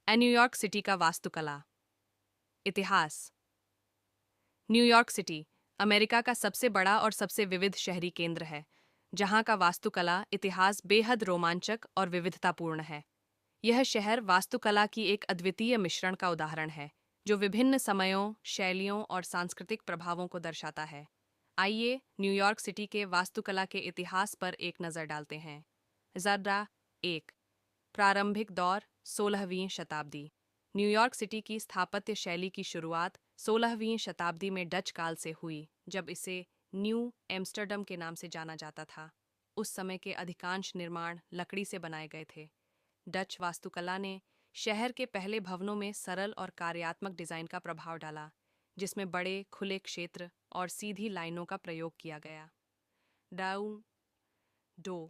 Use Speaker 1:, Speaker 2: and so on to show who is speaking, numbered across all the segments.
Speaker 1: New York city का वास्तुकला। इतिहास। न्यूयॉर्क सिटी अमेरिका का सबसे बड़ा और सबसे विविध शहरी केंद्र है, जहां का वास्तुकला इतिहास बेहद रोमांचक और विविधतापूर्ण है। यह शहर वास्तुकला की एक अद्वितीय मिश्रण का उदाहरण है, जो विभिन्न समयों, शैलियों और सांस्कृतिक प्रभावों को दर्शाता है। आइए न्यूयॉर्क सिटी के वास्तुकला के इतिहास पर एक नज़र डालते हैं। ज़रा 1। प्रारंभिक दौर 16वीं शताब्दी। न्यूयॉर्क सिटी की स्थापत्य शैली की शुरुआत 16वीं शताब्दी में डच काल से हुई, जब इसे न्यू एम्स्टर्डम के नाम से जाना जाता था। उस समय के अधिकांश निर्माण लकड़ी से बनाए गए थे। डच वास्तुकला ने शहर के पहले भवनों में सरल और कार्यात्मक डिजाइन का प्रभाव डाला, जिसमें बड़े खुले क्षेत्र और सीधी लाइनों का प्रयोग किया गया। डाउन 2।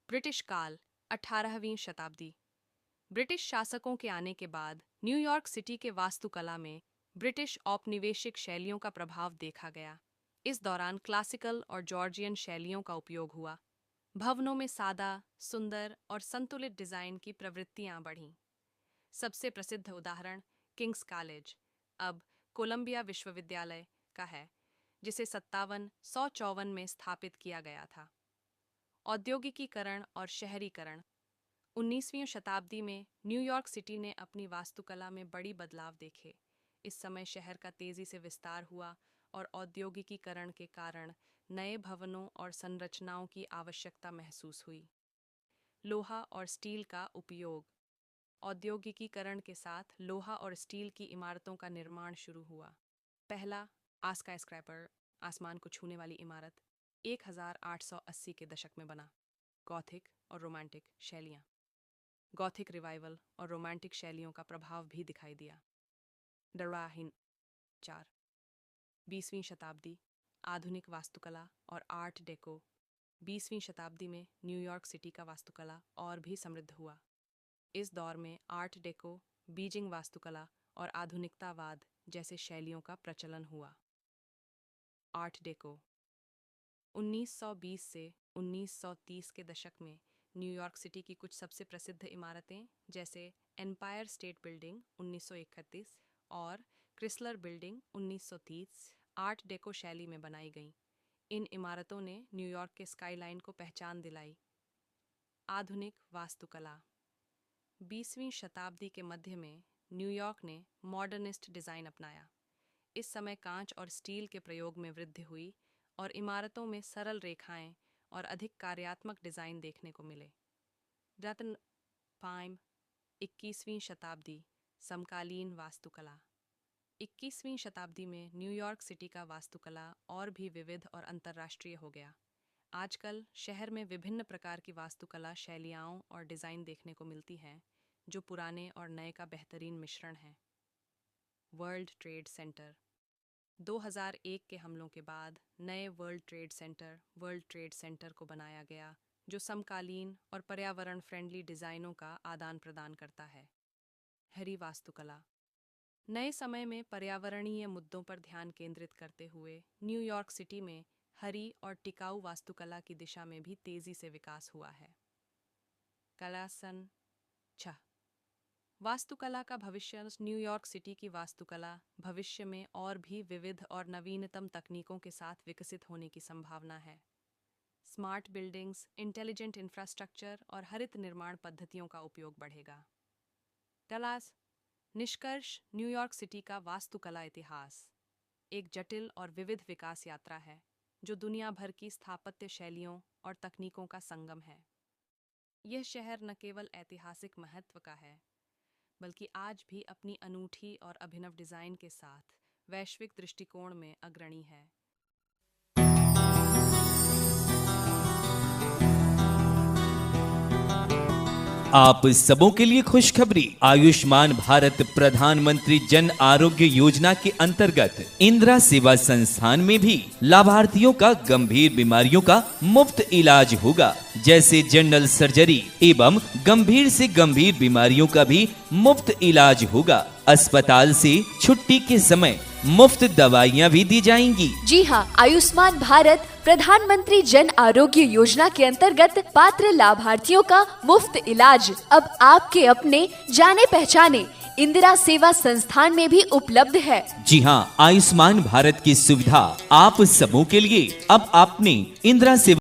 Speaker 1: ब्रिटिश काल 18वीं शताब्दी। ब्रिटिश शासकों के आने के बाद न्यूयॉर्क सिटी के वास्तुकला में ब्रिटिश औपनिवेशिक शैलियों का प्रभाव देखा गया। इस दौरान क्लासिकल और जॉर्जियन शैलियों का उपयोग हुआ। भवनों में सादा, सुंदर और संतुलित डिजाइन की प्रवृत्तियां बढ़ीं। सबसे प्रसिद्ध उदाहरण किंग्स कॉलेज, अब कोलंबिया विश्वविद्यालय का है, जिसे 5754 में स्थापित किया गया था। औद्योगिकीकरण और शहरीकरण। 19वीं शताब्दी में न्यूयॉर्क सिटी ने अपनी वास्तुकला में बड़ी बदलाव देखे। इस समय शहर का तेजी से विस्तार हुआ और औद्योगिकीकरण के कारण नए भवनों और संरचनाओं की आवश्यकता महसूस हुई। लोहा और स्टील का उपयोग। औद्योगिकीकरण के साथ लोहा और स्टील की इमारतों का निर्माण शुरू हुआ। पहला स्काईस्क्रैपर, आसमान को छूने वाली इमारत, 1880 के दशक में बना। गॉथिक और रोमांटिक शैलियाँ। गॉथिक रिवाइवल और रोमांटिक शैलियों का प्रभाव भी दिखाई दिया। डराहिन 4। 20वीं शताब्दी, आधुनिक वास्तुकला और आर्ट डेको। 20वीं शताब्दी में न्यूयॉर्क सिटी का वास्तुकला और भी समृद्ध हुआ। इस दौर में आर्ट डेको, बीजिंग वास्तुकला और आधुनिकतावाद जैसे शैलियों का प्रचलन हुआ। आर्ट डेको 1920 से 1930 के दशक में न्यूयॉर्क सिटी की कुछ सबसे प्रसिद्ध इमारतें, जैसे एम्पायर स्टेट बिल्डिंग 1931 और क्रिसलर बिल्डिंग 1930, आर्ट डेको शैली में बनाई गईं। इन इमारतों ने न्यूयॉर्क के स्काईलाइन को पहचान दिलाई। आधुनिक वास्तुकला। 20वीं शताब्दी के मध्य में न्यूयॉर्क ने मॉडर्निस्ट डिज़ाइन अपनाया। इस समय कांच और स्टील के प्रयोग में वृद्धि हुई और इमारतों में सरल रेखाएं और अधिक कार्यात्मक डिज़ाइन देखने को मिले। रत्न 5। 21वीं शताब्दी, समकालीन वास्तुकला। 21वीं शताब्दी में न्यूयॉर्क सिटी का वास्तुकला और भी विविध और अंतर्राष्ट्रीय हो गया। आजकल शहर में विभिन्न प्रकार की वास्तुकला शैलियाँ और डिज़ाइन देखने को मिलती हैं, जो पुराने और नए का बेहतरीन मिश्रण है। World trade centre. 2001 के हमलों के बाद नए वर्ल्ड ट्रेड सेंटर को बनाया गया, जो समकालीन और पर्यावरण फ्रेंडली डिज़ाइनों का आदान प्रदान करता है। हरी वास्तुकला। नए समय में पर्यावरणीय मुद्दों पर ध्यान केंद्रित करते हुए न्यूयॉर्क सिटी में हरी और टिकाऊ वास्तुकला की दिशा में भी तेजी से विकास हुआ है। कलासन 6। वास्तुकला का भविष्य। न्यूयॉर्क सिटी की वास्तुकला भविष्य में और भी विविध और नवीनतम तकनीकों के साथ विकसित होने की संभावना है। स्मार्ट बिल्डिंग्स, इंटेलिजेंट इंफ्रास्ट्रक्चर और हरित निर्माण पद्धतियों का उपयोग बढ़ेगा। डलास। निष्कर्ष, न्यूयॉर्क सिटी का वास्तुकला इतिहास एक जटिल और विविध विकास यात्रा है, जो दुनिया भर की स्थापत्य शैलियों और तकनीकों का संगम है। यह शहर न केवल ऐतिहासिक महत्व का है, बल्कि आज भी अपनी अनूठी और अभिनव डिजाइन के साथ वैश्विक दृष्टिकोण में अग्रणी है।
Speaker 2: आप सबों के लिए खुशखबरी। आयुष्मान भारत प्रधानमंत्री जन आरोग्य योजना के अंतर्गत इंदिरा सेवा संस्थान में भी लाभार्थियों का गंभीर बीमारियों का मुफ्त इलाज होगा, जैसे जनरल सर्जरी एवं गंभीर से गंभीर बीमारियों का भी मुफ्त इलाज होगा। अस्पताल से छुट्टी के समय मुफ्त दवाइयाँ भी दी जाएंगी।
Speaker 3: जी हाँ, आयुष्मान भारत प्रधानमंत्री जन आरोग्य योजना के अंतर्गत पात्र लाभार्थियों का मुफ्त इलाज अब आपके अपने जाने पहचाने इंदिरा सेवा संस्थान में भी उपलब्ध है।
Speaker 2: जी हाँ, आयुष्मान भारत की सुविधा आप सबों के लिए अब आपने इंदिरा सेवा